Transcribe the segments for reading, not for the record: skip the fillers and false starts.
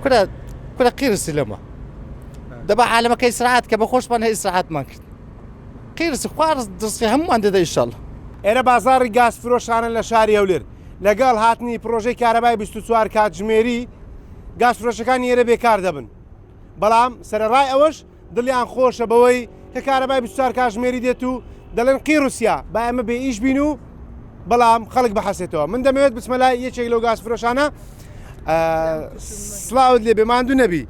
كرة قيرسي لما دابا عالمك إسراعات كبخوش من هي إسراعات ماكن قيرسي خوارز درسي هم عندنا إن شاء الله. ئێرە بازاڕی گاز فرۆشانە لە شاری هەولێر لەگەڵ هاتنی پرۆژەی کارەبای 24 کاتژمێری گاز فرۆشەکان ئێرە بێکار دەبن بەڵام سەرەڕای ئەوەش دڵیان خۆشە بەوەی کە کارەبای 24 کاتژمێری دێت و دەڵێن قیروسیا با ئەمە بێ ئیش بین و بەڵام خەڵک بەحەسێتەوە. من دەمەوێت بچمە لای یەکێک لەو گاز فرۆشانە. سلااوت لێ بێ ماندوو نەبی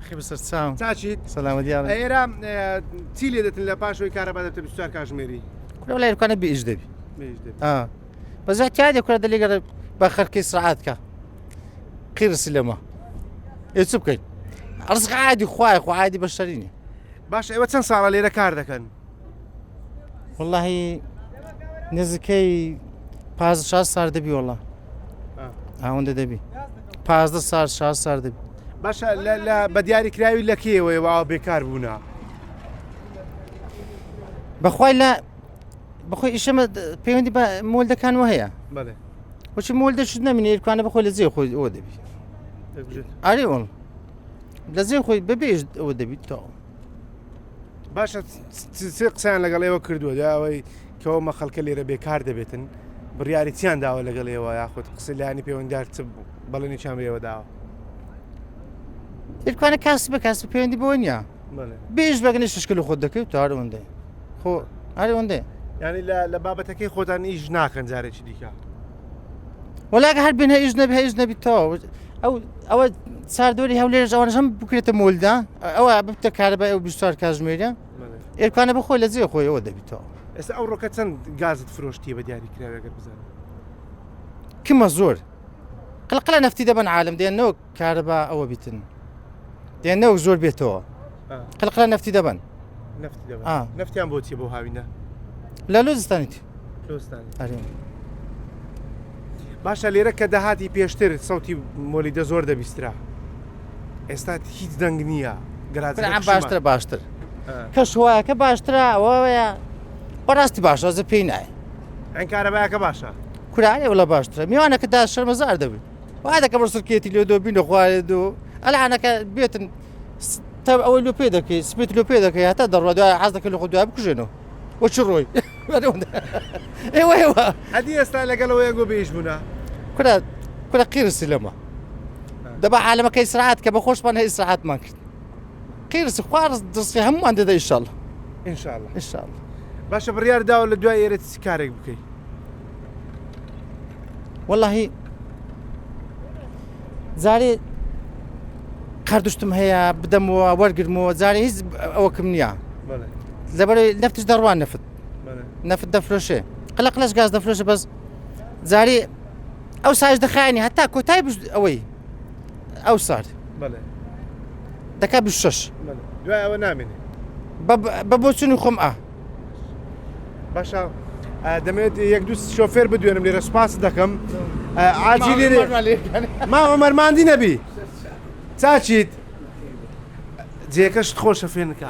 چاچیت سلامة ديالك. ئێرە چی لێ دەتن لە پاشەوەی کارەبا دەبێتە 24 کاتژمێری كل ولا يكون بيجي دبي. بس احتياجي كل اللي يقدر باخر كيس ساعات قيرسي لما يتسبكي رزق عادي خو عادي بشريني. باش ئێوە چەند ساڵە لێرە کار دەکەن؟ والله نزكي 15 سال دبي والله. هاوند دبي 15 سال دبي. باشە بە دیاریکراوی لە کێوەیە وا بێکار بوونا؟ بەخوای لا بخوي إيش بيوندي مولده كان وهي. بله. وش مولده شو نمني كان بخوي لزي خوي ودبي. علي والله. لزي خوي ببيج ودبي تو. باشە قسەیان لەگەڵ ئێوە کردووە داوای کەەوە مە خەڵکە لێرە بێکار دەبێتن بڕیاری چیان داوە لەگەڵ ئێوە یاخود قسە لایانی پەیوەندیدار چ بەڵێنێکیان بێەوە داوە؟ كان كاسب بيوندي بونيا. بيج بقنيش تشكله خدك وتعال وندي. خو علي وندي. يعني لە بابەتەکەی خۆتان ئیش ناکەن جارێکی دیکە. ولا هەر بێنە ئیژنەبی تەواو ئەوە چاردۆری هەولێرش ئەوانەش هەم بکرێتە مولدا ئەوە ببتە کارەبای ئەو 24 کاتژمێریە ئێرکانە بخۆی لە جێ خۆی ئەوە دەبیتەوە. ئێستا ئەو ڕۆکە چەند گازت فرۆشتیە بە دیاریکراوێگەر بزانم؟ کمە زۆر قلقلە نەفتی دەبن عالم دێنەوە کارەبا ئەوە بیتن دێنەوە زۆر بێتەوە قلقلە نەفتی دەبن. نەفتیان بۆچیە بۆ هاوینە؟ لە لۆزستانیت. باشە لێرە کە داهاتی پێشتر سەوتی مۆلیدە زۆر دەبیسترا ئێستا هیچ دەنگ نییە باشتر کەش وایە کە باشترە ئەوەیە بەڕاستی باشە ئەزە پێی نایە ئەن کارەبایەکە باشە کورایە وڵە باشترە میوانەکەدا شەرمەزار دەبێت وا دەکە بەسرکێتی لێ دۆ بینە خوارێت و ئەلانەکە بێتن ئەوەی لۆ پێ دەکەی سپێت لۆ پێ دەکەی هەتا دەڕۆ دوای حەز دەکەی لە خۆ دوای بکوژێنەوە وش الروي؟ ايوه هذه استايل قالوا يا قبيش بنا كرة قيرسي لما دابا عالمك إسراعات كبخوش من هي إسراعات ماكن قيرسي خوارز درسي هم عندنا إن شاء الله. إن شاء الله. باشا بريار داو لدواء يريد سكارك بكي. والله زاري قردشتم هي بدمو ورقرمو زاري هيز أوكمنيا. زبالي نفتش دروان نفت دفروشة قلقلاش غاز دفروشة بس زاري أو ساج دخاني حتى كوتاي بش أوي أو صار دكا بالشش دواء أو نامني ببوسوني خمأة باشا دەمێت یەک دوو شۆفێر بدوێنم لێرە سپاس دەکەم ئاجی لێرێ مامە مەرماندی نەبی چاچیت جێکەشت خۆشە فێنکە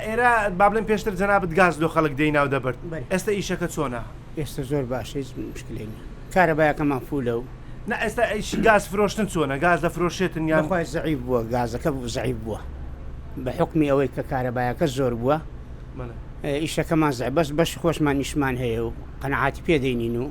ئێرە با بڵێن پێشتر جەنابەت گاز لۆ خەڵک دەیناو دەبرد ئێستا ئیشەکە چۆنە؟ ئێستا زۆر باشە هیچ مشکلێ نیە کارەبایەکەمان فولە و نا ئێستا ئیش گاز فرۆشتن چۆنە؟ گاز دەفرۆشێتن یان بەخوای زەعیف بووە گازەکە زەعیف بووە بە حوکمی ئەوەی کە کارەبایەکە زۆر بووە ئیشەکەمان زەعیف بەس بەش خۆشمان نیشمان هەیە و قەنەعاتی پێ دەینین و